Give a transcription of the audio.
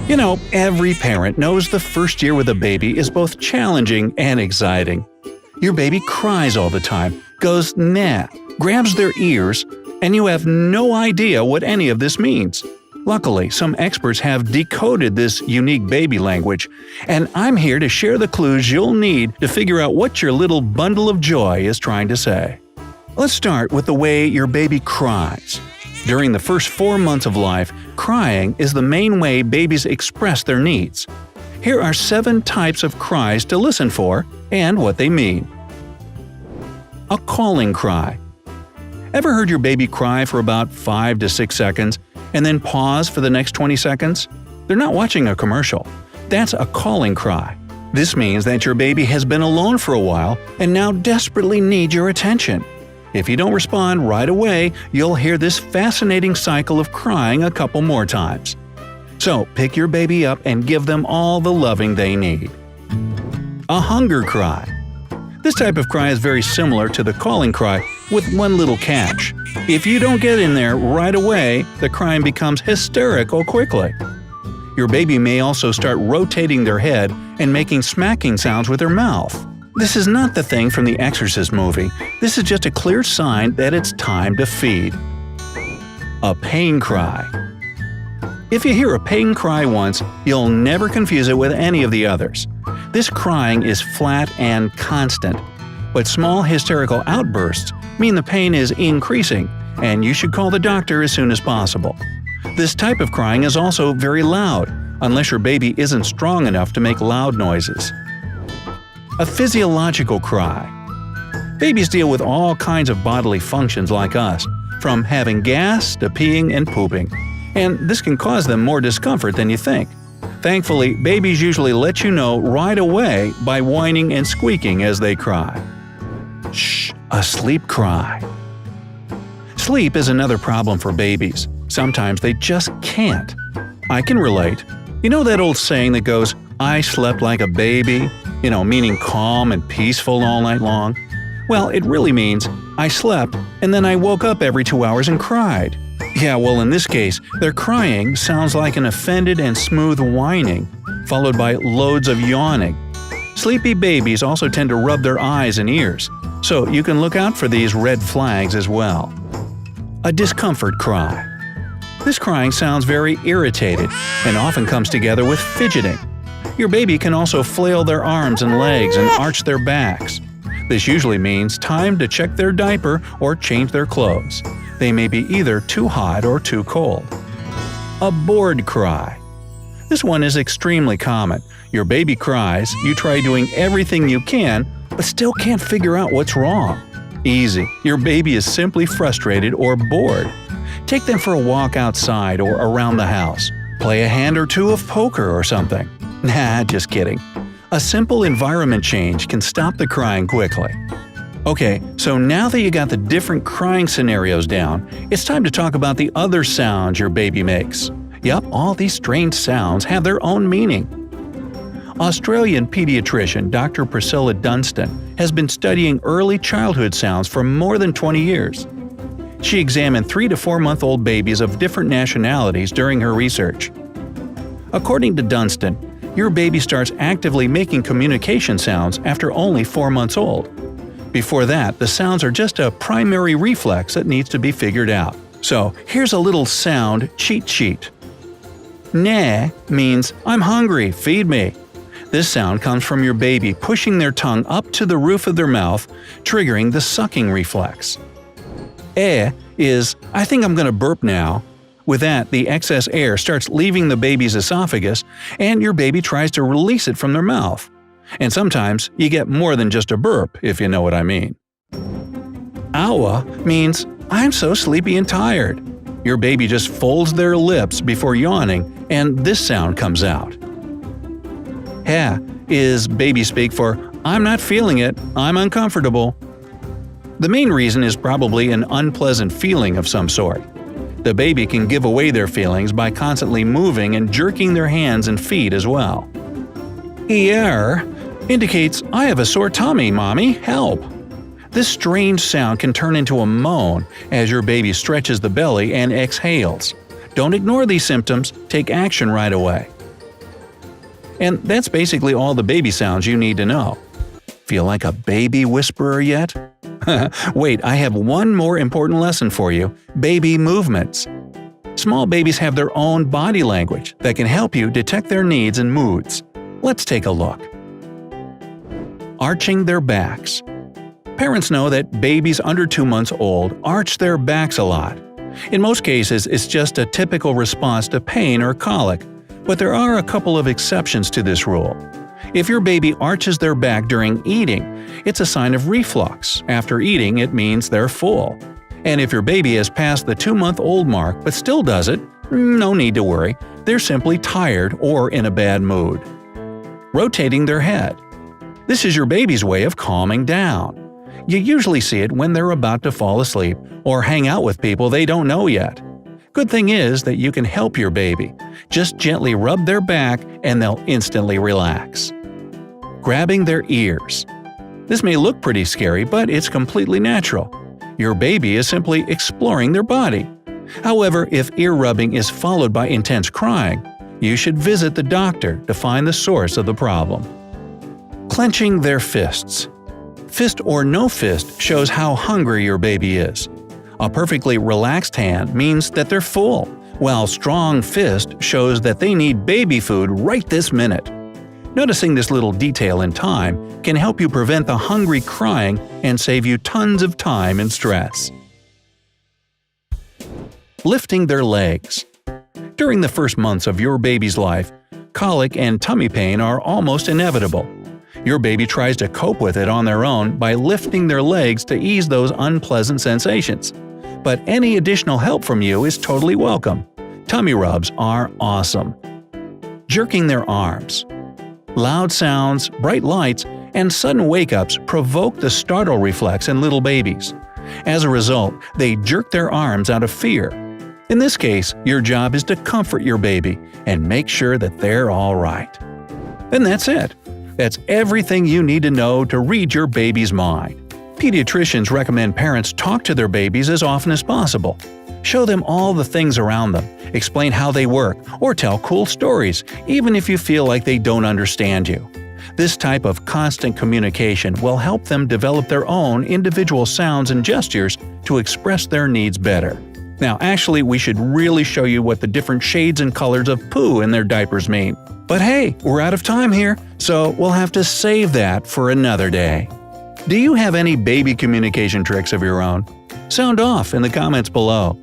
You know, every parent knows the first year with a baby is both challenging and exciting. Your baby cries all the time, goes nah, grabs their ears, and you have no idea what any of this means. Luckily, some experts have decoded this unique baby language, and I'm here to share the clues you'll need to figure out what your little bundle of joy is trying to say. Let's start with the way your baby cries. During the first 4 months of life, crying is the main way babies express their needs. Here are 7 types of cries to listen for and what they mean. A calling cry. Ever heard your baby cry for about 5 to 6 seconds and then pause for the next 20 seconds? They're not watching a commercial. That's a calling cry. This means that your baby has been alone for a while and now desperately needs your attention. If you don't respond right away, you'll hear this fascinating cycle of crying a couple more times. So pick your baby up and give them all the loving they need. A hunger cry. This type of cry is very similar to the calling cry, with one little catch. If you don't get in there right away, the crying becomes hysterical quickly. Your baby may also start rotating their head and making smacking sounds with their mouth. This is not the thing from the Exorcist movie. This is just a clear sign that it's time to feed. A pain cry. If you hear a pain cry once, you'll never confuse it with any of the others. This crying is flat and constant, but small hysterical outbursts mean the pain is increasing, and you should call the doctor as soon as possible. This type of crying is also very loud, unless your baby isn't strong enough to make loud noises. A physiological cry. Babies deal with all kinds of bodily functions like us, from having gas to peeing and pooping, and this can cause them more discomfort than you think. Thankfully, babies usually let you know right away by whining and squeaking as they cry. Shh, a sleep cry. Sleep is another problem for babies. Sometimes they just can't. I can relate. You know that old saying that goes, "I slept like a baby"? Meaning calm and peaceful all night long? Well, it really means, I slept and then I woke up every 2 hours and cried. Yeah, well in this case, their crying sounds like an offended and smooth whining, followed by loads of yawning. Sleepy babies also tend to rub their eyes and ears, so you can look out for these red flags as well. A discomfort cry. This crying sounds very irritated and often comes together with fidgeting. Your baby can also flail their arms and legs and arch their backs. This usually means time to check their diaper or change their clothes. They may be either too hot or too cold. A bored cry. This one is extremely common. Your baby cries, you try doing everything you can, but still can't figure out what's wrong. Easy, your baby is simply frustrated or bored. Take them for a walk outside or around the house. Play a hand or two of poker or something. Nah, just kidding. A simple environment change can stop the crying quickly. Okay, so now that you got the different crying scenarios down, it's time to talk about the other sounds your baby makes. Yup, all these strange sounds have their own meaning. Australian pediatrician Dr. Priscilla Dunstan has been studying early childhood sounds for more than 20 years. She examined 3 to 4-month-old babies of different nationalities during her research. According to Dunstan, your baby starts actively making communication sounds after only 4 months old. Before that, the sounds are just a primary reflex that needs to be figured out. So, here's a little sound cheat sheet. Nah means, "I'm hungry, feed me." This sound comes from your baby pushing their tongue up to the roof of their mouth, triggering the sucking reflex. Is, "I think I'm gonna burp now." With that, the excess air starts leaving the baby's esophagus, and your baby tries to release it from their mouth. And sometimes you get more than just a burp, if you know what I mean. Awa means, "I'm so sleepy and tired." Your baby just folds their lips before yawning, and this sound comes out. Ha is baby speak for, "I'm not feeling it, I'm uncomfortable." The main reason is probably an unpleasant feeling of some sort. The baby can give away their feelings by constantly moving and jerking their hands and feet as well. Er indicates, "I have a sore tummy, mommy, help." This strange sound can turn into a moan as your baby stretches the belly and exhales. Don't ignore these symptoms, take action right away. And that's basically all the baby sounds you need to know. Feel like a baby whisperer yet? Wait, I have one more important lesson for you: baby movements. Small babies have their own body language that can help you detect their needs and moods. Let's take a look. Arching their backs. Parents know that babies under 2 months old arch their backs a lot. In most cases, it's just a typical response to pain or colic, but there are a couple of exceptions to this rule. If your baby arches their back during eating, it's a sign of reflux. After eating, it means they're full. And if your baby has passed the 2-month-old mark but still does it, no need to worry. They're simply tired or in a bad mood. Rotating their head. This is your baby's way of calming down. You usually see it when they're about to fall asleep or hang out with people they don't know yet. Good thing is that you can help your baby. Just gently rub their back and they'll instantly relax. Grabbing their ears. This may look pretty scary, but it's completely natural. Your baby is simply exploring their body. However, if ear rubbing is followed by intense crying, you should visit the doctor to find the source of the problem. Clenching their fists. Fist or no fist shows how hungry your baby is. A perfectly relaxed hand means that they're full, while strong fist shows that they need baby food right this minute. Noticing this little detail in time can help you prevent the hungry crying and save you tons of time and stress. Lifting their legs. During the first months of your baby's life, colic and tummy pain are almost inevitable. Your baby tries to cope with it on their own by lifting their legs to ease those unpleasant sensations. But any additional help from you is totally welcome. Tummy rubs are awesome. Jerking their arms. Loud sounds, bright lights, and sudden wake-ups provoke the startle reflex in little babies. As a result, they jerk their arms out of fear. In this case, your job is to comfort your baby and make sure that they're all right. And that's it. That's everything you need to know to read your baby's mind. Pediatricians recommend parents talk to their babies as often as possible. Show them all the things around them, explain how they work, or tell cool stories, even if you feel like they don't understand you. This type of constant communication will help them develop their own individual sounds and gestures to express their needs better. Now, actually, we should really show you what the different shades and colors of poo in their diapers mean. But hey, we're out of time here, so we'll have to save that for another day. Do you have any baby communication tricks of your own? Sound off in the comments below.